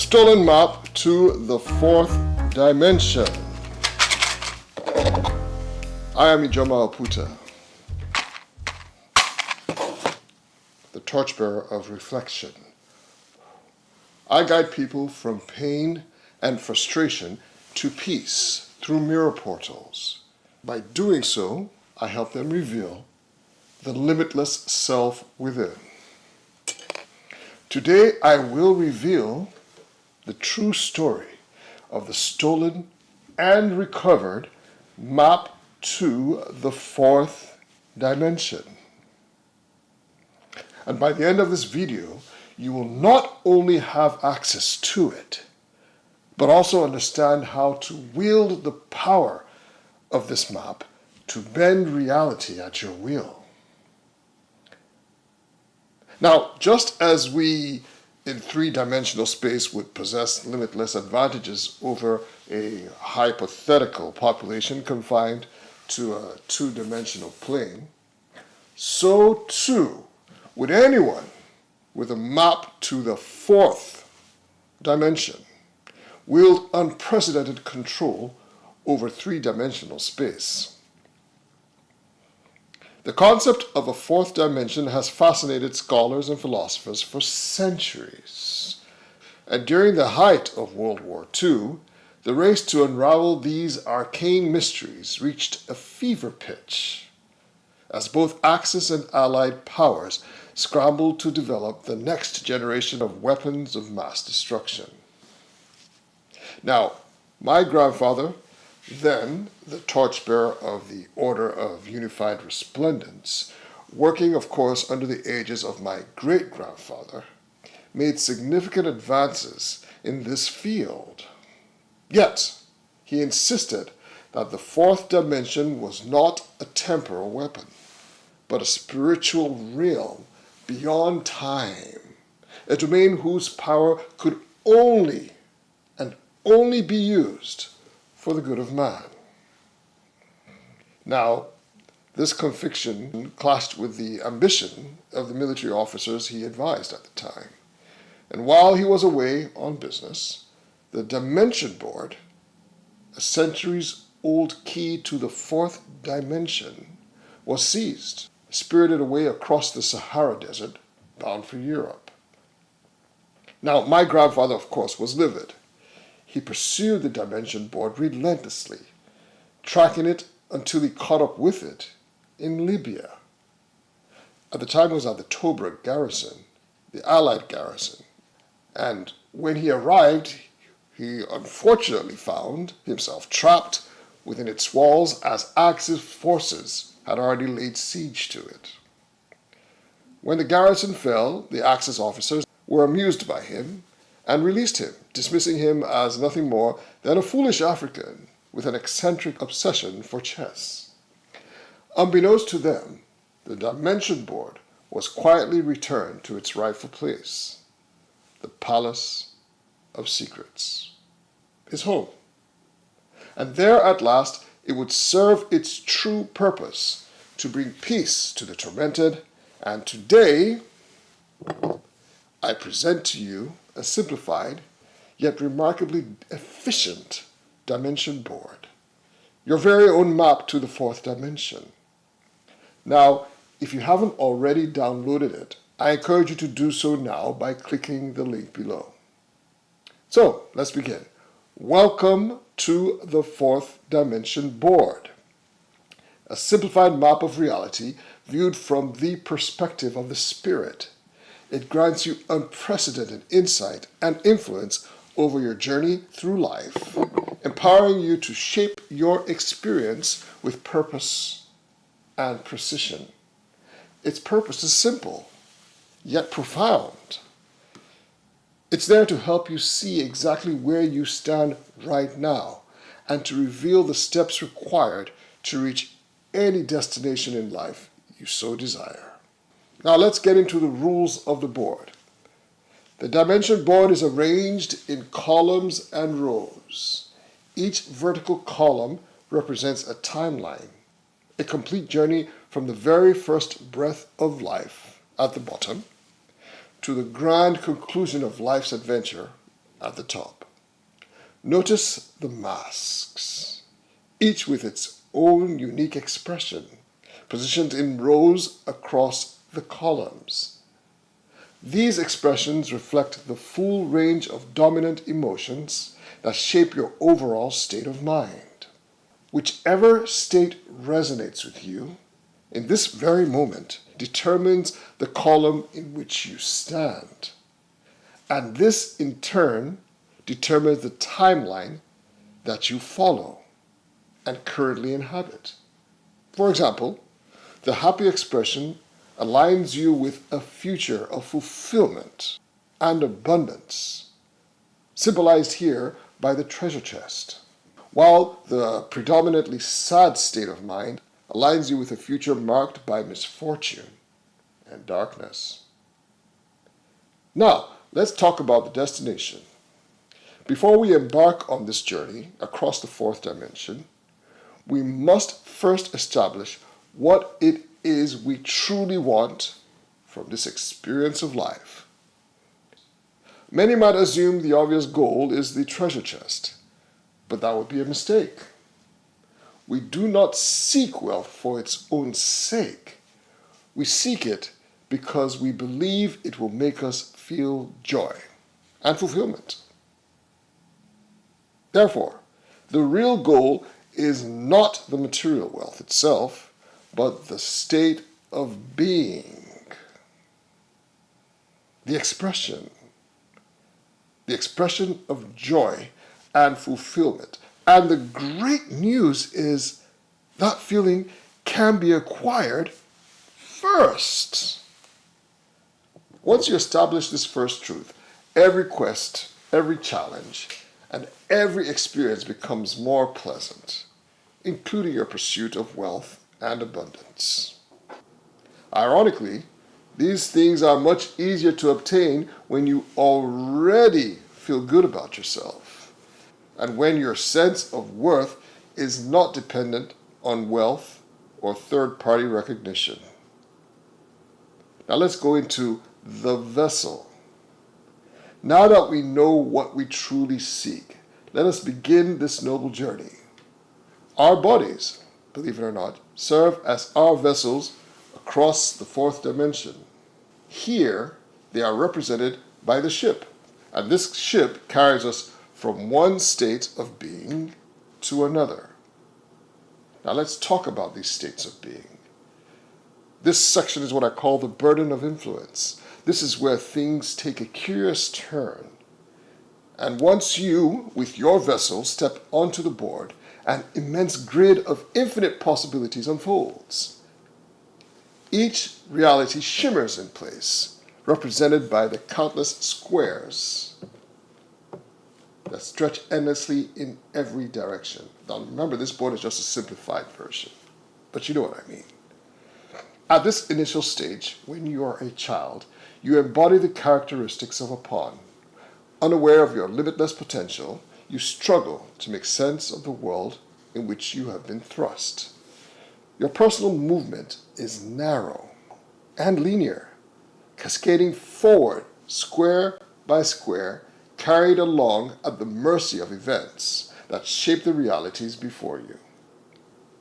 stolen map to the fourth dimension. I am Ijoma Oputa, the torchbearer of reflection. I guide people from pain and frustration to peace through mirror portals. By doing so, I help them reveal the limitless self within. Today, I will reveal the true story of the stolen and recovered map to the fourth dimension. And by the end of this video, you will not only have access to it, but also understand how to wield the power of this map to bend reality at your will. Now, just as we in three-dimensional space would possess limitless advantages over a hypothetical population confined to a two-dimensional plane, so too would anyone with a map to the fourth dimension wield unprecedented control over three-dimensional space. The concept of a fourth dimension has fascinated scholars and philosophers for centuries. And during the height of World War II, the race to unravel these arcane mysteries reached a fever pitch as both Axis and Allied powers scrambled to develop the next generation of weapons of mass destruction. Now, my grandfather, then the torchbearer of the Order of Unified Resplendence, working of course under the aegis of my great-grandfather, made significant advances in this field. Yet, he insisted that the fourth dimension was not a temporal weapon, but a spiritual realm beyond time, a domain whose power could only be used for the good of man. Now, this conviction clashed with the ambition of the military officers he advised at the time. And while he was away on business, the Dimension Board, a centuries-old key to the fourth dimension, was seized, spirited away across the Sahara Desert, bound for Europe. Now, my grandfather, of course, was livid. He pursued the Dimension Board relentlessly, tracking it until he caught up with it in Libya. At the time, it was at the Tobruk garrison, the Allied garrison. And when he arrived, he unfortunately found himself trapped within its walls as Axis forces had already laid siege to it. When the garrison fell, the Axis officers were amused by him and released him, dismissing him as nothing more than a foolish African with an eccentric obsession for chess. Unbeknownst to them, the Dimension Board was quietly returned to its rightful place, the Palace of Secrets, his home. And there at last it would serve its true purpose to bring peace to the tormented. And today, I present to you a simplified, yet remarkably efficient Dimension Board, your very own map to the fourth dimension. Now, if you haven't already downloaded it, I encourage you to do so now by clicking the link below. So, let's begin. Welcome to the fourth dimension board, a simplified map of reality viewed from the perspective of the spirit. It grants you unprecedented insight and influence over your journey through life, empowering you to shape your experience with purpose and precision. Its purpose is simple, yet profound. It's there to help you see exactly where you stand right now and to reveal the steps required to reach any destination in life you so desire. Now let's get into the rules of the board. The Dimension Board is arranged in columns and rows. Each vertical column represents a timeline, a complete journey from the very first breath of life at the bottom to the grand conclusion of life's adventure at the top. Notice the masks, each with its own unique expression, positioned in rows across the columns. These expressions reflect the full range of dominant emotions that shape your overall state of mind. Whichever state resonates with you in this very moment determines the column in which you stand. And this, in turn, determines the timeline that you follow and currently inhabit. For example, the happy expression aligns you with a future of fulfillment and abundance, symbolized here by the treasure chest, while the predominantly sad state of mind aligns you with a future marked by misfortune and darkness. Now, let's talk about the destination. Before we embark on this journey across the fourth dimension, we must first establish what it is we truly want from this experience of life. Many might assume the obvious goal is the treasure chest, but that would be a mistake. We do not seek wealth for its own sake. We seek it because we believe it will make us feel joy and fulfillment. Therefore, the real goal is not the material wealth itself, but the state of being. The expression of joy and fulfillment. And the great news is that feeling can be acquired first. Once you establish this first truth, every quest, every challenge, and every experience becomes more pleasant, including your pursuit of wealth and abundance. Ironically, these things are much easier to obtain when you already feel good about yourself, and when your sense of worth is not dependent on wealth or third-party recognition. Now let's go into the vessel. Now that we know what we truly seek, let us begin this noble journey. Our bodies, believe it or not, serve as our vessels across the fourth dimension. Here, they are represented by the ship, and this ship carries us from one state of being to another. Now let's talk about these states of being. This section is what I call the burden of influence. This is where things take a curious turn. And once you, with your vessel, step onto the board, an immense grid of infinite possibilities unfolds. Each reality shimmers in place, represented by the countless squares that stretch endlessly in every direction. Now remember, this board is just a simplified version, but you know what I mean. At this initial stage, when you are a child, you embody the characteristics of a pawn. Unaware of your limitless potential, you struggle to make sense of the world in which you have been thrust. Your personal movement is narrow and linear, cascading forward square by square, carried along at the mercy of events that shape the realities before you.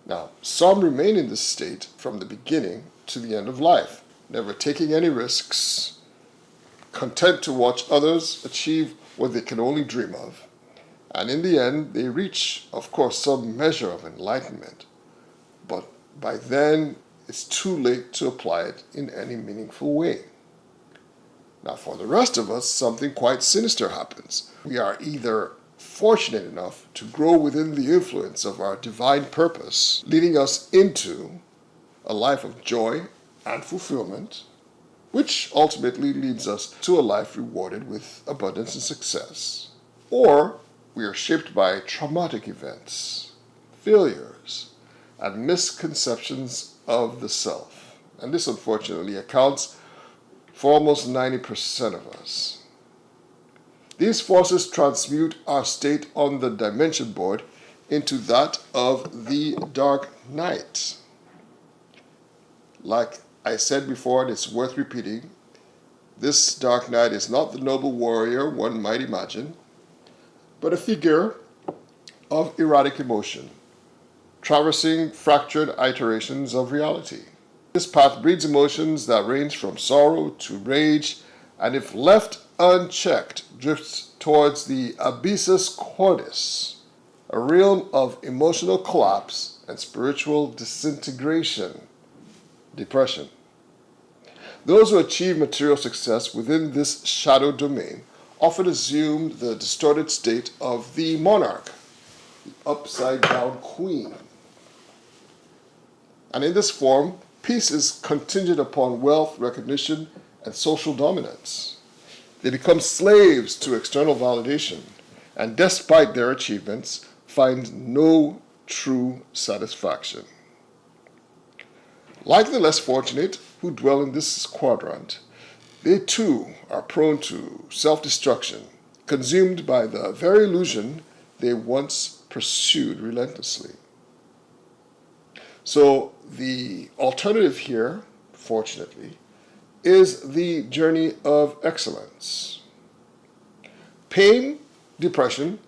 Now, some remain in this state from the beginning to the end of life, never taking any risks, content to watch others achieve what they can only dream of. And in the end, they reach, of course, some measure of enlightenment. But by then, it's too late to apply it in any meaningful way. Now, for the rest of us, something quite sinister happens. We are either fortunate enough to grow within the influence of our divine purpose, leading us into a life of joy and fulfillment, which ultimately leads us to a life rewarded with abundance and success. Or we are shaped by traumatic events, failures, and misconceptions of the self. And this unfortunately accounts for almost 90% of us. These forces transmute our state on the dimension board into that of the dark night. Like I said before, and it's worth repeating, this dark night is not the noble warrior one might imagine. but a figure of erratic emotion, traversing fractured iterations of reality. This path breeds emotions that range from sorrow to rage, and if left unchecked, drifts towards the abyssus cordis, a realm of emotional collapse and spiritual disintegration, depression. Those who achieve material success within this shadow domain often assume the distorted state of the monarch, the upside-down queen. And in this form, peace is contingent upon wealth, recognition, and social dominance. They become slaves to external validation, and despite their achievements, find no true satisfaction. Like the less fortunate who dwell in this quadrant, they too are prone to self-destruction, consumed by the very illusion they once pursued relentlessly. So the alternative here, fortunately, is the journey of excellence. Pain, depression,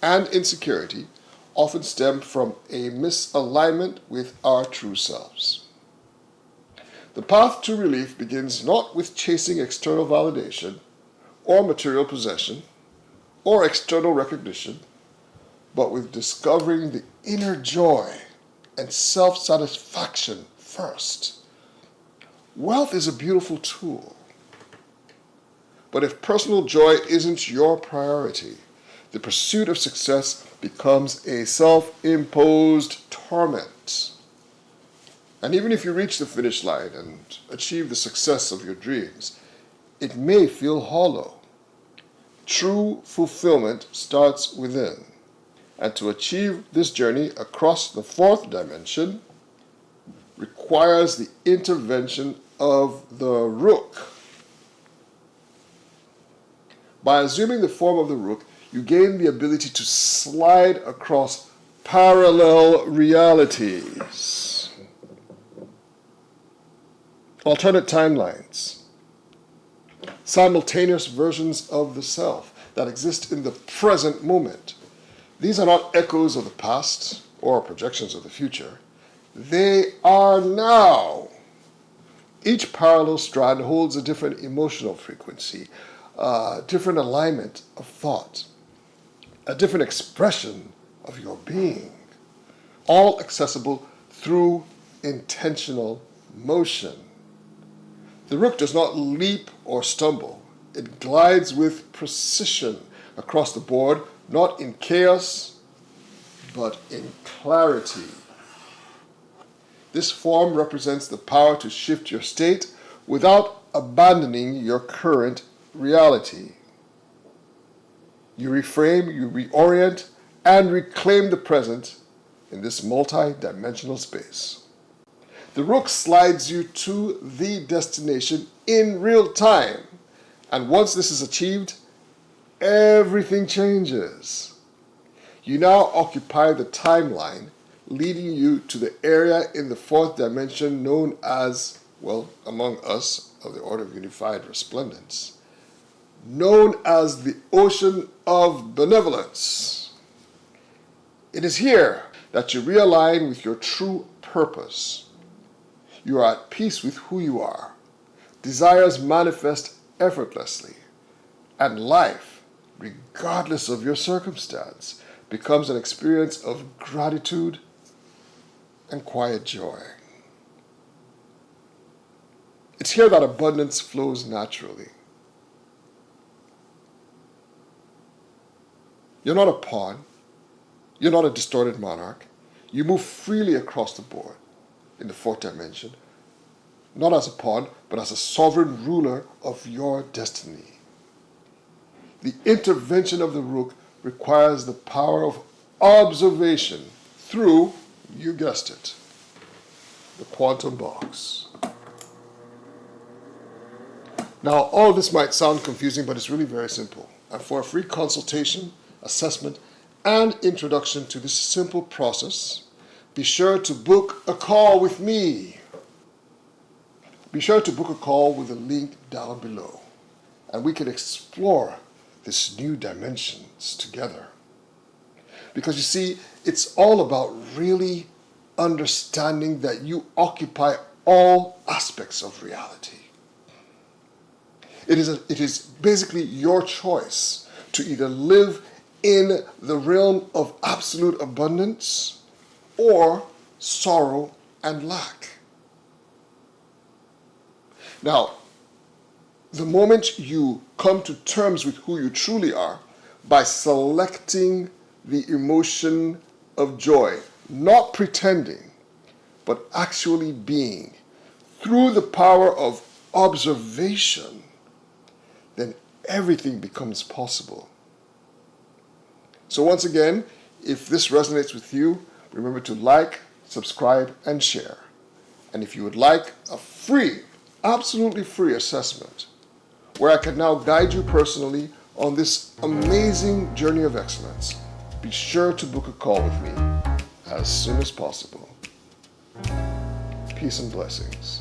and insecurity often stem from a misalignment with our true selves. The path to relief begins not with chasing external validation or material possession or external recognition, but with discovering the inner joy and self-satisfaction first. Wealth is a beautiful tool, but if personal joy isn't your priority, the pursuit of success becomes a self-imposed torment. And even if you reach the finish line and achieve the success of your dreams, it may feel hollow. True fulfillment starts within. And to achieve this journey across the fourth dimension requires the intervention of the Rook. By assuming the form of the Rook, you gain the ability to slide across parallel realities, alternate timelines, simultaneous versions of the self that exist in the present moment. These are not echoes of the past or projections of the future. They are now. Each parallel strand holds a different emotional frequency, a different alignment of thought, a different expression of your being, all accessible through intentional motion. The Rook does not leap or stumble. It glides with precision across the board, not in chaos, but in clarity. This form represents the power to shift your state without abandoning your current reality. You reframe, you reorient, and reclaim the present in this multi-dimensional space. The Rook slides you to the destination in real time, and once this is achieved, everything changes. You now occupy the timeline, leading you to the area in the fourth dimension known as, well, among us of the Order of Unified Resplendence, known as the Ocean of Benevolence. It is here that you realign with your true purpose. You are at peace with who you are. Desires manifest effortlessly, and life, regardless of your circumstance, becomes an experience of gratitude and quiet joy. It's here that abundance flows naturally. You're not a pawn. You're not a distorted monarch. You move freely across the board in the fourth dimension, not as a pawn, but as a sovereign ruler of your destiny. The intervention of the Rook requires the power of observation through, you guessed it, the quantum box. Now, all this might sound confusing, but it's really very simple. And for a free consultation, assessment, and introduction to this simple process, be sure to book a call with me. Be sure to book a call with the link down below, and we can explore this new dimensions together. Because you see, it's all about really understanding that you occupy all aspects of reality. It is basically your choice to either live in the realm of absolute abundance or sorrow and lack. Now, the moment you come to terms with who you truly are by selecting the emotion of joy, not pretending, but actually being, through the power of observation, then everything becomes possible. So once again, if this resonates with you, remember to like, subscribe, and share. And if you would like a free, absolutely free assessment, where I can now guide you personally on this amazing journey of excellence, be sure to book a call with me as soon as possible. Peace and blessings.